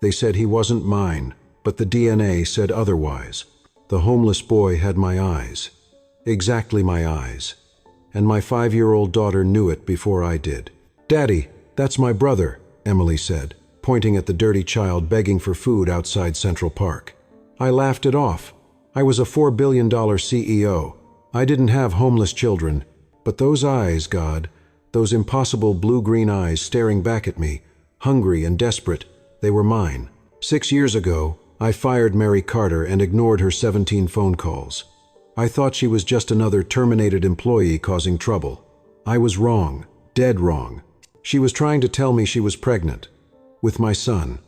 They said he wasn't mine, but the DNA said otherwise. The homeless boy had my eyes. Exactly my eyes. And my 5-year-old daughter knew it before I did. "Daddy, that's my brother," Emily said, pointing at the dirty child begging for food outside Central Park. I laughed it off. I was a $4 billion CEO. I didn't have homeless children, but those eyes, God, those impossible blue-green eyes staring back at me, hungry and desperate, they were mine. 6 years ago, I fired Mary Carter and ignored her 17 phone calls. I thought she was just another terminated employee causing trouble. I was wrong, dead wrong. She was trying to tell me she was pregnant. With my son.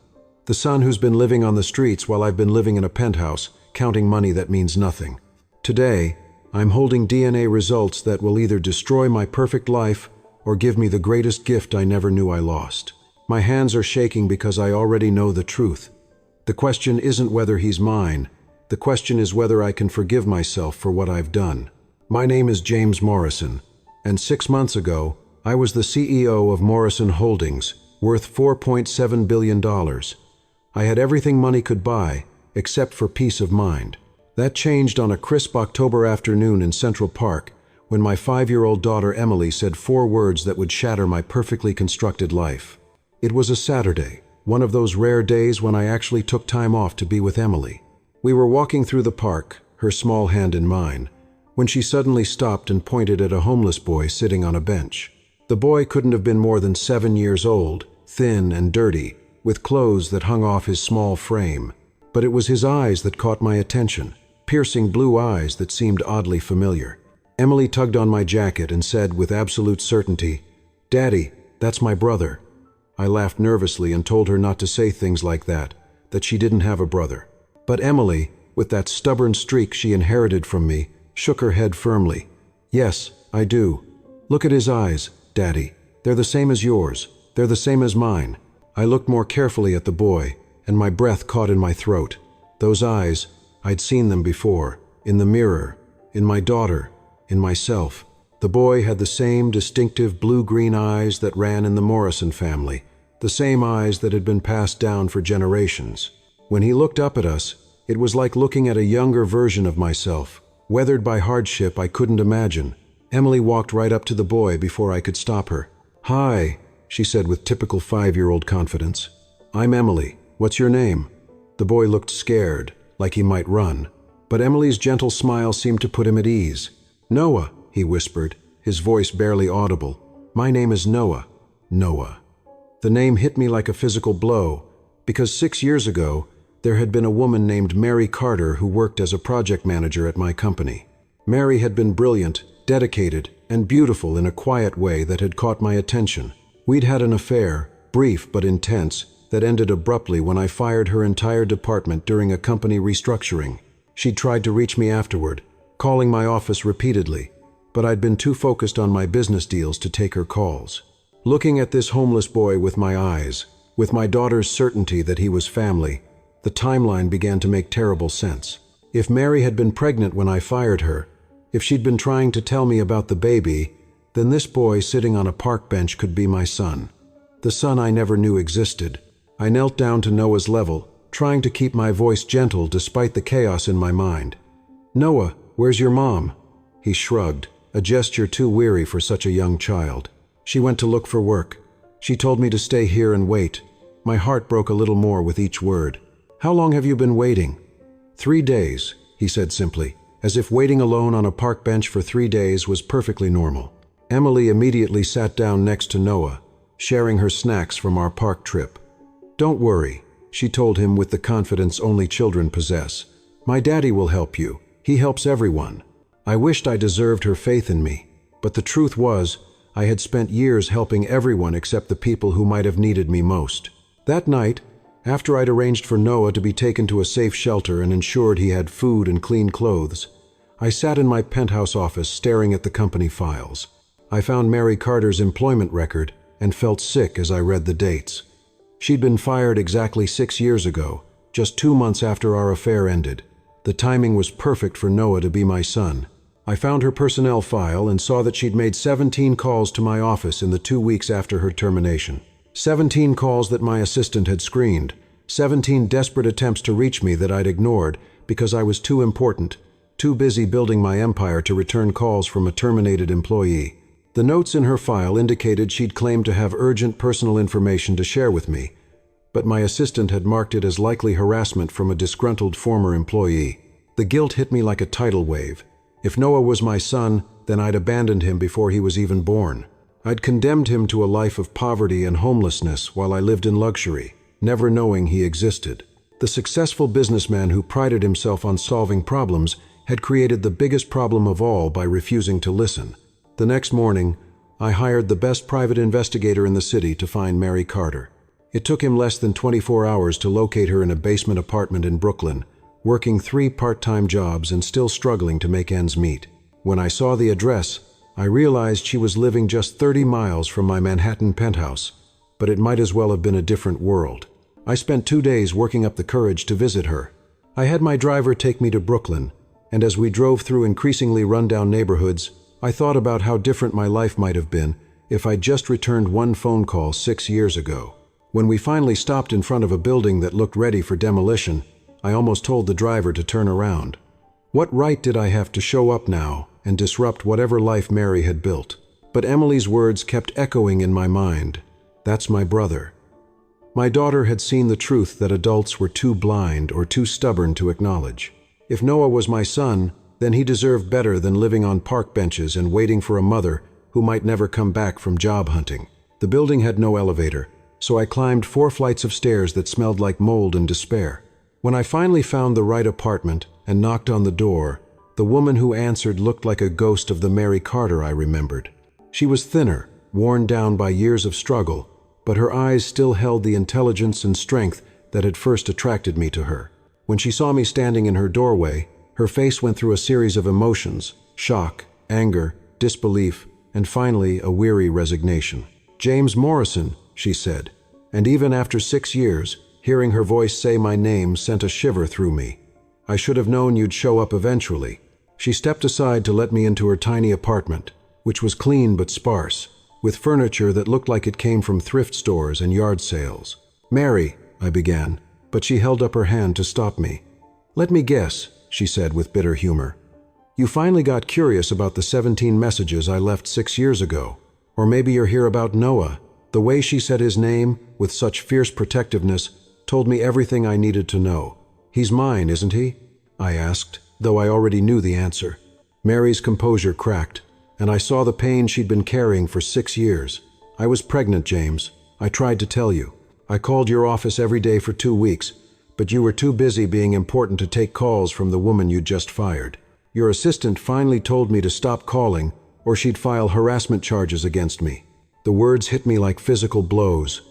The son who's been living on the streets while I've been living in a penthouse, counting money that means nothing. Today, I'm holding DNA results that will either destroy my perfect life or give me the greatest gift I never knew I lost. My hands are shaking because I already know the truth. The question isn't whether he's mine. The question is whether I can forgive myself for what I've done. My name is James Morrison, and 6 months ago, I was the CEO of Morrison Holdings, worth $4.7 billion. I had everything money could buy, except for peace of mind. That changed on a crisp October afternoon in Central Park, when my 5-year-old daughter Emily said 4 words that would shatter my perfectly constructed life. It was a Saturday, one of those rare days when I actually took time off to be with Emily. We were walking through the park, her small hand in mine, when she suddenly stopped and pointed at a homeless boy sitting on a bench. The boy couldn't have been more than 7 years old, thin and dirty, with clothes that hung off his small frame. But it was his eyes that caught my attention, piercing blue eyes that seemed oddly familiar. Emily tugged on my jacket and said with absolute certainty, "Daddy, that's my brother." I laughed nervously and told her not to say things like that she didn't have a brother. But Emily, with that stubborn streak she inherited from me, shook her head firmly. "Yes, I do. Look at his eyes, Daddy. They're the same as yours. They're the same as mine." I looked more carefully at the boy, and my breath caught in my throat. Those eyes, I'd seen them before, in the mirror, in my daughter, in myself. The boy had the same distinctive blue-green eyes that ran in the Morrison family, the same eyes that had been passed down for generations. When he looked up at us, it was like looking at a younger version of myself, weathered by hardship I couldn't imagine. Emily walked right up to the boy before I could stop her. "Hi," she said with typical 5-year-old confidence. "I'm Emily. What's your name?" The boy looked scared, like he might run. But Emily's gentle smile seemed to put him at ease. "Noah," he whispered, his voice barely audible. "My name is Noah." Noah. The name hit me like a physical blow, because 6 years ago, there had been a woman named Mary Carter who worked as a project manager at my company. Mary had been brilliant, dedicated, and beautiful in a quiet way that had caught my attention. We'd had an affair, brief but intense, that ended abruptly when I fired her entire department during a company restructuring. She'd tried to reach me afterward, calling my office repeatedly, but I'd been too focused on my business deals to take her calls. Looking at this homeless boy with my eyes, with my daughter's certainty that he was family, the timeline began to make terrible sense. If Mary had been pregnant when I fired her, if she'd been trying to tell me about the baby, then this boy sitting on a park bench could be my son. The son I never knew existed. I knelt down to Noah's level, trying to keep my voice gentle despite the chaos in my mind. "Noah, where's your mom?" He shrugged, a gesture too weary for such a young child. "She went to look for work. She told me to stay here and wait." My heart broke a little more with each word. "How long have you been waiting?" 3 days, he said simply, as if waiting alone on a park bench for 3 days was perfectly normal. Emily immediately sat down next to Noah, sharing her snacks from our park trip. "Don't worry," she told him with the confidence only children possess. "My daddy will help you. He helps everyone." I wished I deserved her faith in me, but the truth was, I had spent years helping everyone except the people who might have needed me most. That night, after I'd arranged for Noah to be taken to a safe shelter and ensured he had food and clean clothes, I sat in my penthouse office staring at the company files. I found Mary Carter's employment record and felt sick as I read the dates. She'd been fired exactly 6 years ago, just 2 months after our affair ended. The timing was perfect for Noah to be my son. I found her personnel file and saw that she'd made 17 calls to my office in the 2 weeks after her termination. 17 calls that my assistant had screened, 17 desperate attempts to reach me that I'd ignored because I was too important, too busy building my empire to return calls from a terminated employee. The notes in her file indicated she'd claimed to have urgent personal information to share with me, but my assistant had marked it as likely harassment from a disgruntled former employee. The guilt hit me like a tidal wave. If Noah was my son, then I'd abandoned him before he was even born. I'd condemned him to a life of poverty and homelessness while I lived in luxury, never knowing he existed. The successful businessman who prided himself on solving problems had created the biggest problem of all by refusing to listen. The next morning, I hired the best private investigator in the city to find Mary Carter. It took him less than 24 hours to locate her in a basement apartment in Brooklyn, working 3 part-time jobs and still struggling to make ends meet. When I saw the address, I realized she was living just 30 miles from my Manhattan penthouse, but it might as well have been a different world. I spent 2 days working up the courage to visit her. I had my driver take me to Brooklyn, and as we drove through increasingly run-down neighborhoods, I thought about how different my life might have been if I'd just returned one phone call 6 years ago. When we finally stopped in front of a building that looked ready for demolition, I almost told the driver to turn around. What right did I have to show up now and disrupt whatever life Mary had built? But Emily's words kept echoing in my mind. That's my brother. My daughter had seen the truth that adults were too blind or too stubborn to acknowledge. If Noah was my son, then he deserved better than living on park benches and waiting for a mother who might never come back from job hunting. The building had no elevator, so I climbed 4 flights of stairs that smelled like mold and despair. When I finally found the right apartment and knocked on the door, the woman who answered looked like a ghost of the Mary Carter I remembered. She was thinner, worn down by years of struggle, but her eyes still held the intelligence and strength that had first attracted me to her. When she saw me standing in her doorway, her face went through a series of emotions: shock, anger, disbelief, and finally a weary resignation. "James Morrison," she said, and even after 6 years, hearing her voice say my name sent a shiver through me. "I should have known you'd show up eventually." She stepped aside to let me into her tiny apartment, which was clean but sparse, with furniture that looked like it came from thrift stores and yard sales. "Mary," I began, but she held up her hand to stop me. "Let me guess," she said with bitter humor. "You finally got curious about the 17 messages I left 6 years ago. Or maybe you're here about Noah." The way she said his name, with such fierce protectiveness, told me everything I needed to know. "He's mine, isn't he?" I asked, though I already knew the answer. Mary's composure cracked, and I saw the pain she'd been carrying for 6 years. "I was pregnant, James. I tried to tell you. I called your office every day for 2 weeks, but you were too busy being important to take calls from the woman you'd just fired. Your assistant finally told me to stop calling, or she'd file harassment charges against me." The words hit me like physical blows.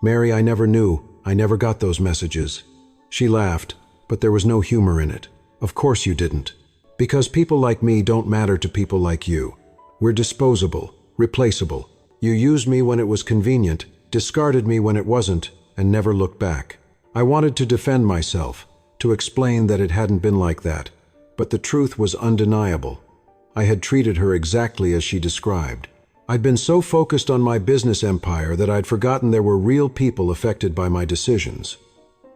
"Mary, I never knew. I never got those messages." She laughed, but there was no humor in it. "Of course you didn't. Because people like me don't matter to people like you. We're disposable, replaceable. You used me when it was convenient, discarded me when it wasn't, and never looked back." I wanted to defend myself, to explain that it hadn't been like that, but the truth was undeniable. I had treated her exactly as she described. I'd been so focused on my business empire that I'd forgotten there were real people affected by my decisions.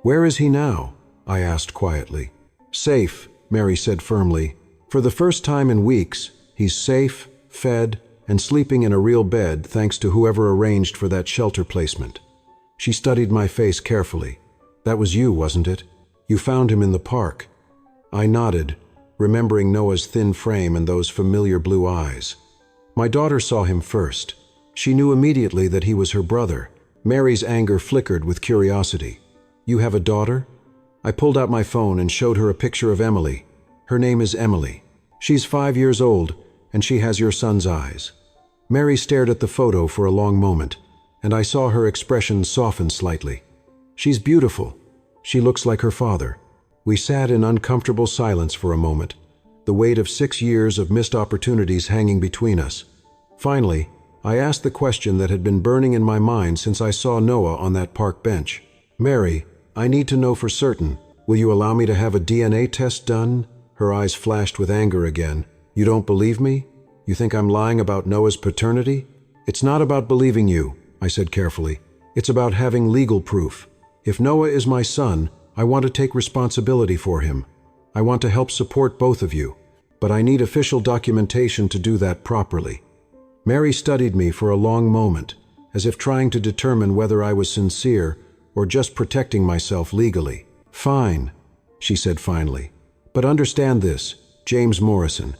"Where is he now?" I asked quietly. "Safe," Mary said firmly. "For the first time in weeks, he's safe, fed, and sleeping in a real bed thanks to whoever arranged for that shelter placement." She studied my face carefully. "That was you, wasn't it? You found him in the park." I nodded, remembering Noah's thin frame and those familiar blue eyes. "My daughter saw him first. She knew immediately that he was her brother." Mary's anger flickered with curiosity. "You have a daughter?" I pulled out my phone and showed her a picture of Emily. "Her name is Emily. She's 5 years old, and she has your son's eyes." Mary stared at the photo for a long moment, and I saw her expression soften slightly. "She's beautiful. She looks like her father." We sat in uncomfortable silence for a moment, the weight of 6 years of missed opportunities hanging between us. Finally, I asked the question that had been burning in my mind since I saw Noah on that park bench. "Mary, I need to know for certain. Will you allow me to have a DNA test done?" Her eyes flashed with anger again. "You don't believe me? You think I'm lying about Noah's paternity?" "It's not about believing you," I said carefully. "It's about having legal proof. If Noah is my son, I want to take responsibility for him. I want to help support both of you, but I need official documentation to do that properly." Mary studied me for a long moment, as if trying to determine whether I was sincere or just protecting myself legally. "Fine," she said finally. "But understand this, James Morrison.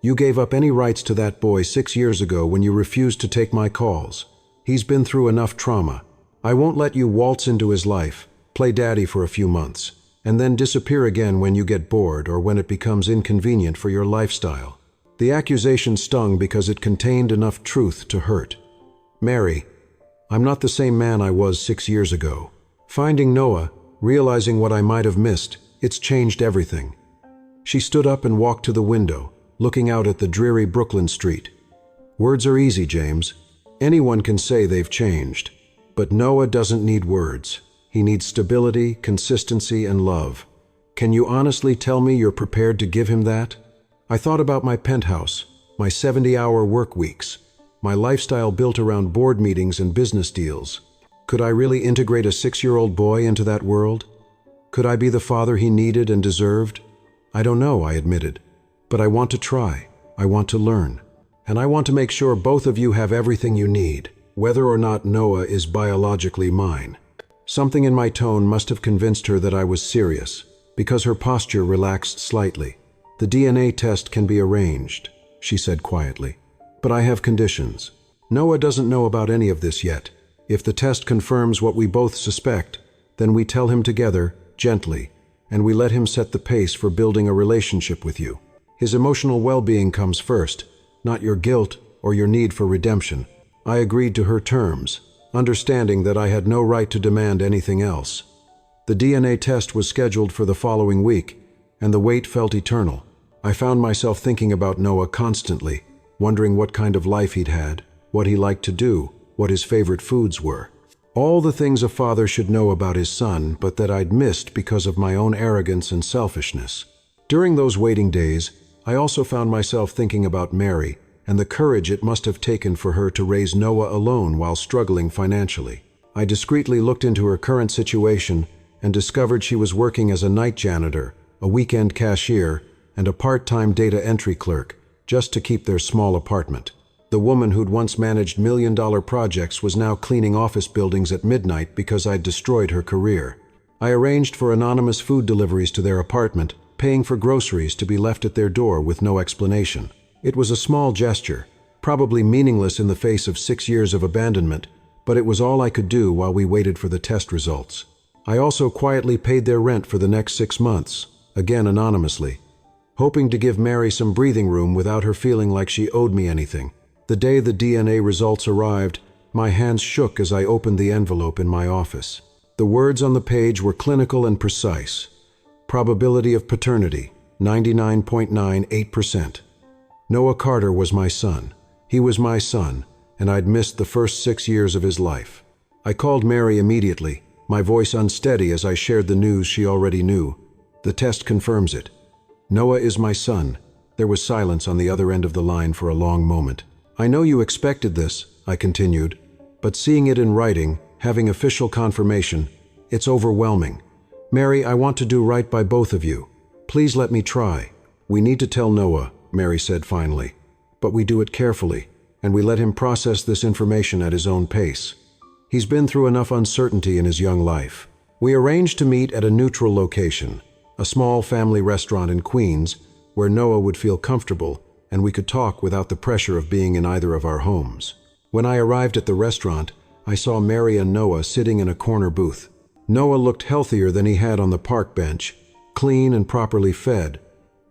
You gave up any rights to that boy 6 years ago when you refused to take my calls. He's been through enough trauma. I won't let you waltz into his life, play daddy for a few months, and then disappear again when you get bored or when it becomes inconvenient for your lifestyle." The accusation stung because it contained enough truth to hurt. "Mary, I'm not the same man I was 6 years ago. Finding Noah, realizing what I might have missed, it's changed everything." She stood up and walked to the window, looking out at the dreary Brooklyn street. "Words are easy, James. Anyone can say they've changed. But Noah doesn't need words. He needs stability, consistency, and love. Can you honestly tell me you're prepared to give him that?" I thought about my penthouse, my 70-hour work weeks, my lifestyle built around board meetings and business deals. Could I really integrate a 6-year-old boy into that world? Could I be the father he needed and deserved? "I don't know," I admitted. "But I want to try. I want to learn. And I want to make sure both of you have everything you need, whether or not Noah is biologically mine." Something in my tone must have convinced her that I was serious, because her posture relaxed slightly. "The DNA test can be arranged," she said quietly. "But I have conditions. Noah doesn't know about any of this yet. If the test confirms what we both suspect, then we tell him together, gently, and we let him set the pace for building a relationship with you. His emotional well-being comes first, not your guilt or your need for redemption." I agreed to her terms, understanding that I had no right to demand anything else. The DNA test was scheduled for the following week, and the wait felt eternal. I found myself thinking about Noah constantly, wondering what kind of life he'd had, what he liked to do, what his favorite foods were. All the things a father should know about his son, but that I'd missed because of my own arrogance and selfishness. During those waiting days, I also found myself thinking about Mary and the courage it must have taken for her to raise Noah alone while struggling financially. I discreetly looked into her current situation and discovered she was working as a night janitor, a weekend cashier, and a part-time data entry clerk, just to keep their small apartment. The woman who'd once managed million-dollar projects was now cleaning office buildings at midnight because I'd destroyed her career. I arranged for anonymous food deliveries to their apartment, paying for groceries to be left at their door with no explanation. It was a small gesture, probably meaningless in the face of 6 years of abandonment, but it was all I could do while we waited for the test results. I also quietly paid their rent for the next 6 months, again anonymously, hoping to give Mary some breathing room without her feeling like she owed me anything. The day the DNA results arrived, my hands shook as I opened the envelope in my office. The words on the page were clinical and precise. Probability of paternity, 99.98%. Noah Carter was my son. He was my son, and I'd missed the first 6 years of his life. I called Mary immediately, my voice unsteady as I shared the news she already knew. "The test confirms it. Noah is my son." There was silence on the other end of the line for a long moment. "I know you expected this," I continued, "but seeing it in writing, having official confirmation, it's overwhelming. Mary, I want to do right by both of you. Please let me try." "We need to tell Noah," Mary said finally, "but we do it carefully, and we let him process this information at his own pace. He's been through enough uncertainty in his young life." We arranged to meet at a neutral location, a small family restaurant in Queens, where Noah would feel comfortable and we could talk without the pressure of being in either of our homes. When I arrived at the restaurant, I saw Mary and Noah sitting in a corner booth. Noah looked healthier than he had on the park bench, clean and properly fed,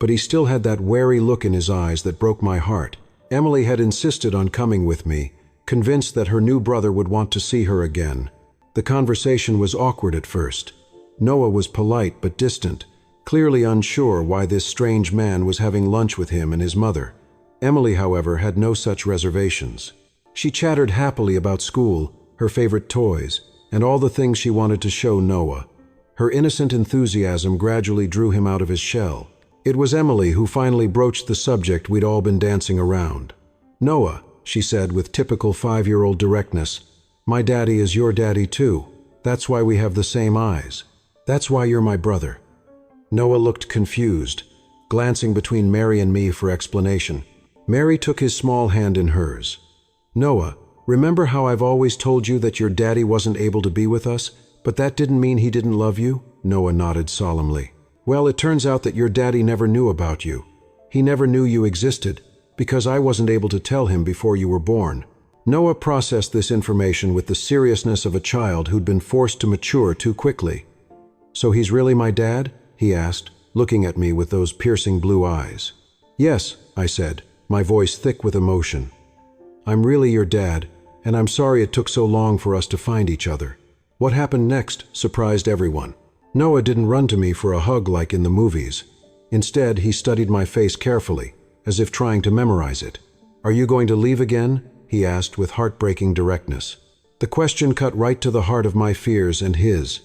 but he still had that wary look in his eyes that broke my heart. Emily had insisted on coming with me, convinced that her new brother would want to see her again. The conversation was awkward at first. Noah was polite but distant, clearly unsure why this strange man was having lunch with him and his mother. Emily, however, had no such reservations. She chattered happily about school, her favorite toys, and all the things she wanted to show Noah. Her innocent enthusiasm gradually drew him out of his shell. It was Emily who finally broached the subject we'd all been dancing around. "Noah," she said with typical 5-year-old directness, "my daddy is your daddy too. That's why we have the same eyes. That's why you're my brother." Noah looked confused, glancing between Mary and me for explanation. Mary took his small hand in hers. "Noah, remember how I've always told you that your daddy wasn't able to be with us, but that didn't mean he didn't love you?" Noah nodded solemnly. "Well, it turns out that your daddy never knew about you. He never knew you existed, because I wasn't able to tell him before you were born." Noah processed this information with the seriousness of a child who'd been forced to mature too quickly. "So he's really my dad?" he asked, looking at me with those piercing blue eyes. "Yes," I said, my voice thick with emotion. "I'm really your dad, and I'm sorry it took so long for us to find each other." What happened next surprised everyone. Noah didn't run to me for a hug like in the movies. Instead, he studied my face carefully, as if trying to memorize it. "Are you going to leave again?" he asked with heartbreaking directness. The question cut right to the heart of my fears and his.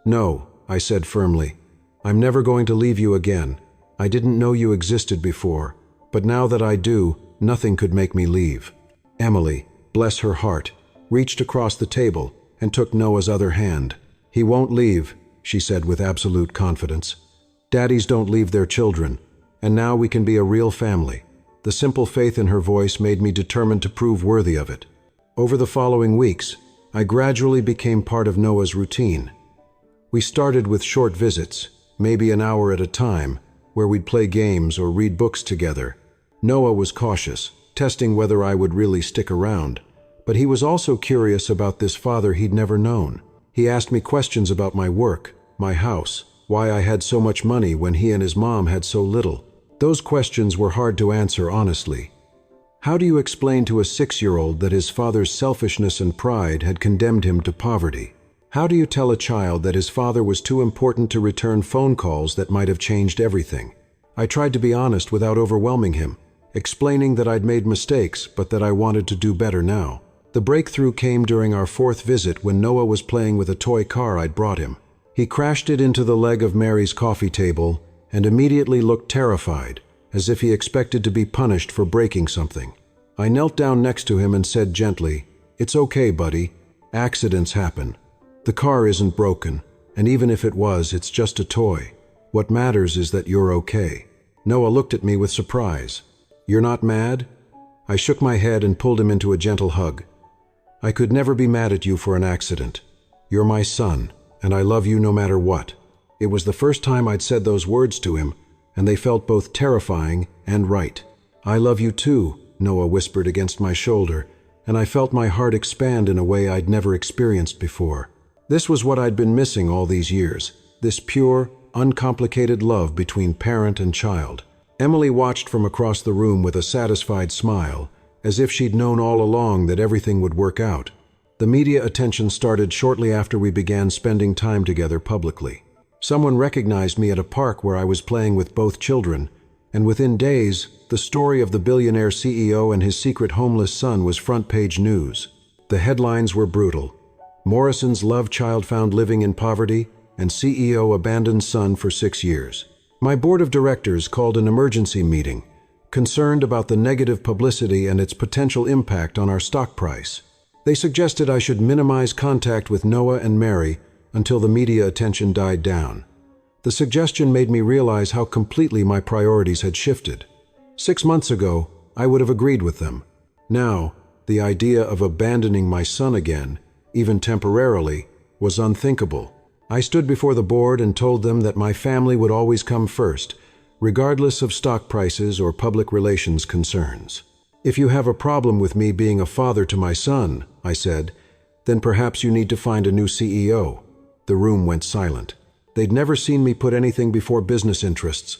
"No," I said firmly. "I'm never going to leave you again. I didn't know you existed before, but now that I do, nothing could make me leave." Emily, bless her heart, reached across the table and took Noah's other hand. "He won't leave," she said with absolute confidence. "Daddies don't leave their children, and now we can be a real family." The simple faith in her voice made me determined to prove worthy of it. Over the following weeks, I gradually became part of Noah's routine. We started with short visits, maybe an hour at a time, where we'd play games or read books together. Noah was cautious, testing whether I would really stick around, but he was also curious about this father he'd never known. He asked me questions about my work, my house, why I had so much money when he and his mom had so little. Those questions were hard to answer honestly. How do you explain to a 6-year-old that his father's selfishness and pride had condemned him to poverty? How do you tell a child that his father was too important to return phone calls that might have changed everything? I tried to be honest without overwhelming him, explaining that I'd made mistakes but that I wanted to do better now. The breakthrough came during our 4th visit when Noah was playing with a toy car I'd brought him. He crashed it into the leg of Mary's coffee table and immediately looked terrified, as if he expected to be punished for breaking something. I knelt down next to him and said gently, "It's okay, buddy. Accidents happen. The car isn't broken, and even if it was, it's just a toy. What matters is that you're okay." Noah looked at me with surprise. "You're not mad?" I shook my head and pulled him into a gentle hug. "I could never be mad at you for an accident. You're my son, and I love you no matter what." It was the first time I'd said those words to him, and they felt both terrifying and right. "I love you too," Noah whispered against my shoulder, and I felt my heart expand in a way I'd never experienced before. This was what I'd been missing all these years, this pure, uncomplicated love between parent and child. Emily watched from across the room with a satisfied smile, as if she'd known all along that everything would work out. The media attention started shortly after we began spending time together publicly. Someone recognized me at a park where I was playing with both children, and within days, the story of the billionaire CEO and his secret homeless son was front-page news. The headlines were brutal. Morrison's love child found living in poverty, and CEO abandoned son for 6 years. My board of directors called an emergency meeting, concerned about the negative publicity and its potential impact on our stock price. They suggested I should minimize contact with Noah and Mary until the media attention died down. The suggestion made me realize how completely my priorities had shifted. 6 months ago, I would have agreed with them. Now, the idea of abandoning my son again, even temporarily, was unthinkable. I stood before the board and told them that my family would always come first, regardless of stock prices or public relations concerns. "If you have a problem with me being a father to my son," I said, "then perhaps you need to find a new CEO." The room went silent. They'd never seen me put anything before business interests,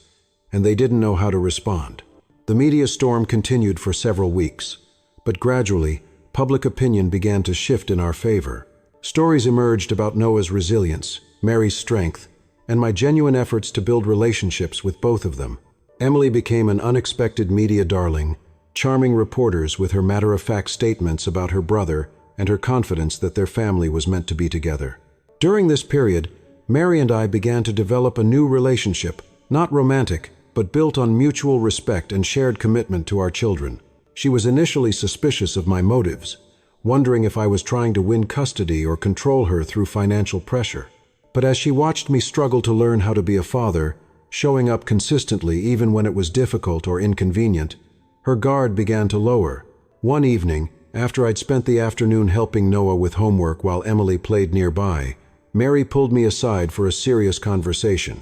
and they didn't know how to respond. The media storm continued for several weeks, but gradually, public opinion began to shift in our favor. Stories emerged about Noah's resilience, Mary's strength, and my genuine efforts to build relationships with both of them. Emily became an unexpected media darling, charming reporters with her matter-of-fact statements about her brother and her confidence that their family was meant to be together. During this period, Mary and I began to develop a new relationship, not romantic, but built on mutual respect and shared commitment to our children. She was initially suspicious of my motives, wondering if I was trying to win custody or control her through financial pressure. But as she watched me struggle to learn how to be a father, showing up consistently even when it was difficult or inconvenient, her guard began to lower. One evening, after I'd spent the afternoon helping Noah with homework while Emily played nearby, Mary pulled me aside for a serious conversation.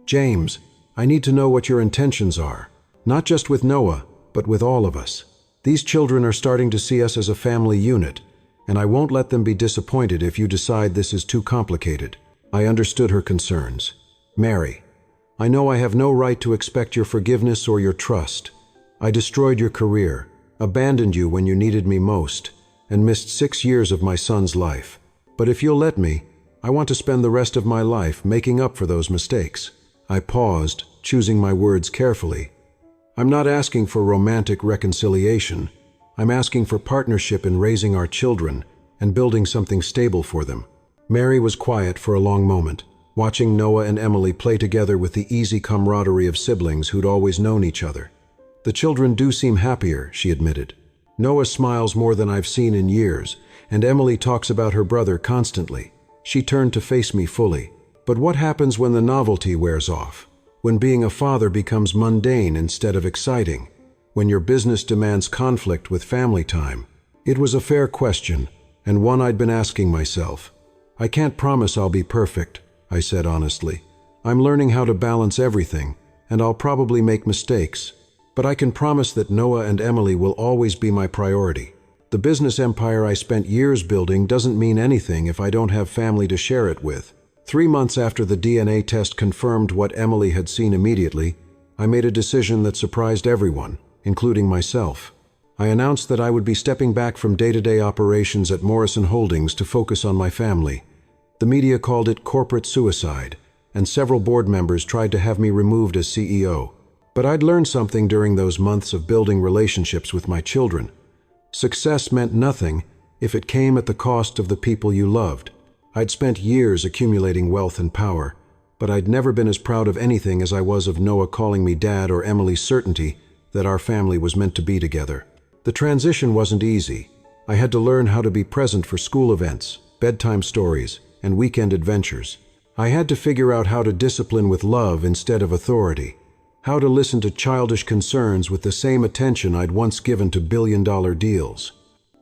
"James, I need to know what your intentions are, not just with Noah, but with all of us. These children are starting to see us as a family unit, and I won't let them be disappointed if you decide this is too complicated." I understood her concerns. "Mary, I know I have no right to expect your forgiveness or your trust. I destroyed your career, abandoned you when you needed me most, and missed 6 years of my son's life. But if you'll let me, I want to spend the rest of my life making up for those mistakes." I paused, choosing my words carefully. "I'm not asking for romantic reconciliation. I'm asking for partnership in raising our children and building something stable for them." Mary was quiet for a long moment, watching Noah and Emily play together with the easy camaraderie of siblings who'd always known each other. "The children do seem happier," she admitted. "Noah smiles more than I've seen in years, and Emily talks about her brother constantly." She turned to face me fully. "But what happens when the novelty wears off? When being a father becomes mundane instead of exciting? When your business demands conflict with family time?" It was a fair question, and one I'd been asking myself. "I can't promise I'll be perfect," I said honestly. "I'm learning how to balance everything, and I'll probably make mistakes. But I can promise that Noah and Emily will always be my priority. The business empire I spent years building doesn't mean anything if I don't have family to share it with." 3 months after the DNA test confirmed what Emily had seen immediately, I made a decision that surprised everyone, including myself. I announced that I would be stepping back from day-to-day operations at Morrison Holdings to focus on my family. The media called it corporate suicide, and several board members tried to have me removed as CEO. But I'd learned something during those months of building relationships with my children. Success meant nothing if it came at the cost of the people you loved. I'd spent years accumulating wealth and power, but I'd never been as proud of anything as I was of Noah calling me Dad or Emily's certainty that our family was meant to be together. The transition wasn't easy. I had to learn how to be present for school events, bedtime stories, and weekend adventures. I had to figure out how to discipline with love instead of authority, how to listen to childish concerns with the same attention I'd once given to billion-dollar deals.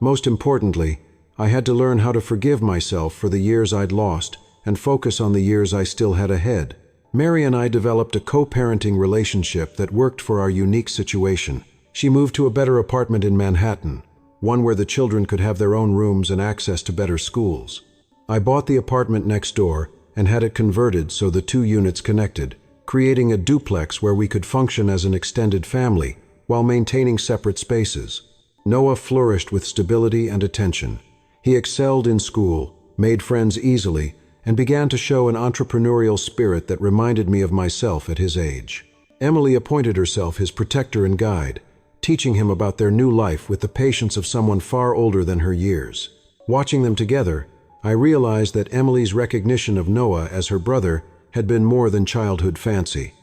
Most importantly, I had to learn how to forgive myself for the years I'd lost and focus on the years I still had ahead. Mary and I developed a co-parenting relationship that worked for our unique situation. She moved to a better apartment in Manhattan, one where the children could have their own rooms and access to better schools. I bought the apartment next door and had it converted so the 2 units connected, creating a duplex where we could function as an extended family while maintaining separate spaces. Noah flourished with stability and attention. He excelled in school, made friends easily, and began to show an entrepreneurial spirit that reminded me of myself at his age. Emily appointed herself his protector and guide, teaching him about their new life with the patience of someone far older than her years. Watching them together, I realized that Emily's recognition of Noah as her brother had been more than childhood fancy.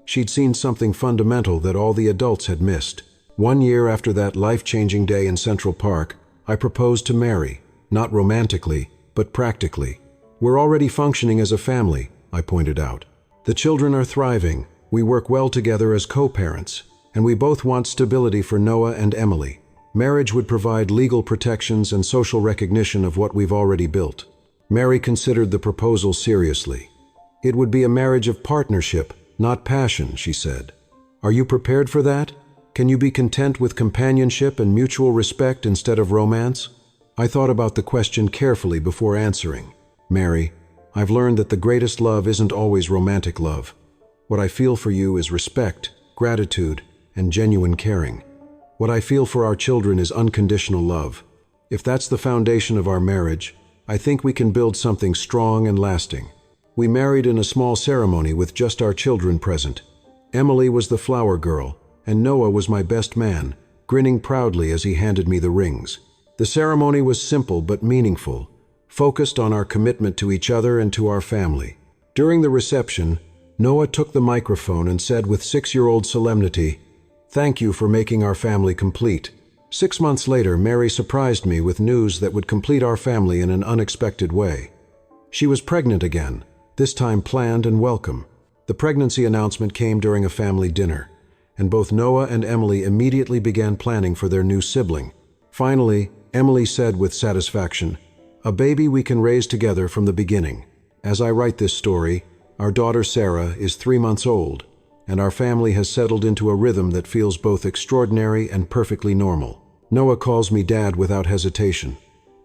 She'd seen something fundamental that all the adults had missed. 1 year after that life-changing day in Central Park, I proposed to Mary, not romantically, but practically. "We're already functioning as a family," I pointed out. "The children are thriving, we work well together as co-parents, and we both want stability for Noah and Emily. Marriage would provide legal protections and social recognition of what we've already built." Mary considered the proposal seriously. "It would be a marriage of partnership, not passion," she said. "Are you prepared for that? Can you be content with companionship and mutual respect instead of romance?" I thought about the question carefully before answering. "Mary, I've learned that the greatest love isn't always romantic love. What I feel for you is respect, gratitude, and genuine caring. What I feel for our children is unconditional love. If that's the foundation of our marriage, I think we can build something strong and lasting." We married in a small ceremony with just our children present. Emily was the flower girl, and Noah was my best man, grinning proudly as he handed me the rings. The ceremony was simple but meaningful, focused on our commitment to each other and to our family. During the reception, Noah took the microphone and said with 6-year-old solemnity, "Thank you for making our family complete. 6 months later, Mary surprised me with news that would complete our family in an unexpected way. She was pregnant again, this time planned and welcome. The pregnancy announcement came during a family dinner, and both Noah and Emily immediately began planning for their new sibling. Finally, Emily said with satisfaction, "A baby we can raise together from the beginning." As I write this story, our daughter Sarah is 3 months old, and our family has settled into a rhythm that feels both extraordinary and perfectly normal. Noah calls me Dad without hesitation.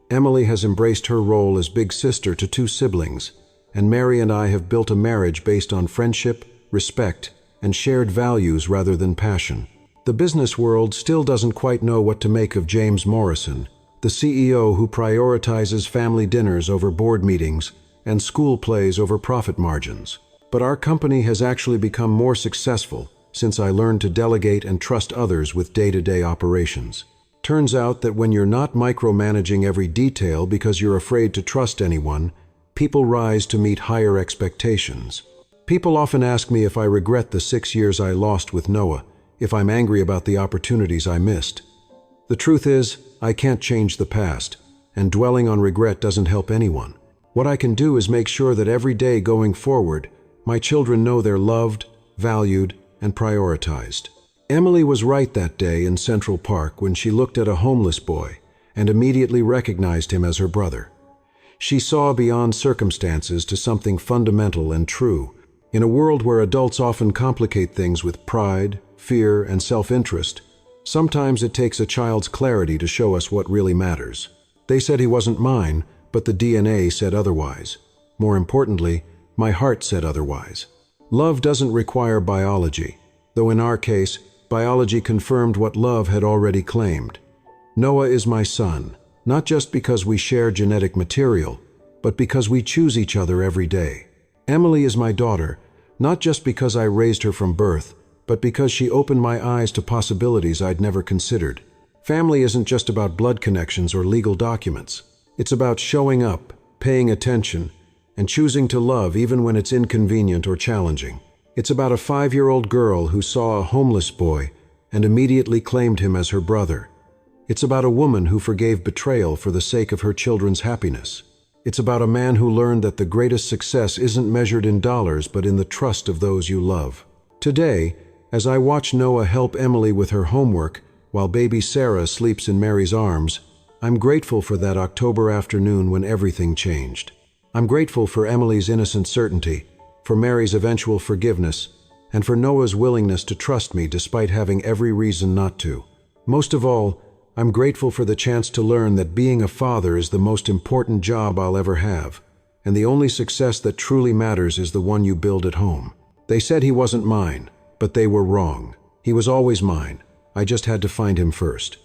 Emily has embraced her role as big sister to 2 siblings, and Mary and I have built a marriage based on friendship, respect, and shared values rather than passion. The business world still doesn't quite know what to make of James Morrison, the CEO who prioritizes family dinners over board meetings and school plays over profit margins. But our company has actually become more successful since I learned to delegate and trust others with day-to-day operations. Turns out that when you're not micromanaging every detail because you're afraid to trust anyone, people rise to meet higher expectations. People often ask me if I regret the 6 years I lost with Noah, if I'm angry about the opportunities I missed. The truth is, I can't change the past, and dwelling on regret doesn't help anyone. What I can do is make sure that every day going forward, my children know they're loved, valued, and prioritized. Emily was right that day in Central Park when she looked at a homeless boy and immediately recognized him as her brother. She saw beyond circumstances to something fundamental and true. In a world where adults often complicate things with pride, fear, and self-interest, sometimes it takes a child's clarity to show us what really matters. They said he wasn't mine, but the DNA said otherwise. More importantly, my heart said otherwise. Love doesn't require biology, though in our case, biology confirmed what love had already claimed. Noah is my son, not just because we share genetic material, but because we choose each other every day. Emily is my daughter, not just because I raised her from birth, but because she opened my eyes to possibilities I'd never considered. Family isn't just about blood connections or legal documents. It's about showing up, paying attention, and choosing to love even when it's inconvenient or challenging. It's about a 5-year-old girl who saw a homeless boy and immediately claimed him as her brother. It's about a woman who forgave betrayal for the sake of her children's happiness. It's about a man who learned that the greatest success isn't measured in dollars but in the trust of those you love. Today, as I watch Noah help Emily with her homework while baby Sarah sleeps in Mary's arms, I'm grateful for that October afternoon when everything changed. I'm grateful for Emily's innocent certainty, for Mary's eventual forgiveness, and for Noah's willingness to trust me despite having every reason not to. Most of all, I'm grateful for the chance to learn that being a father is the most important job I'll ever have, and the only success that truly matters is the one you build at home. They said he wasn't mine, but they were wrong. He was always mine. I just had to find him first.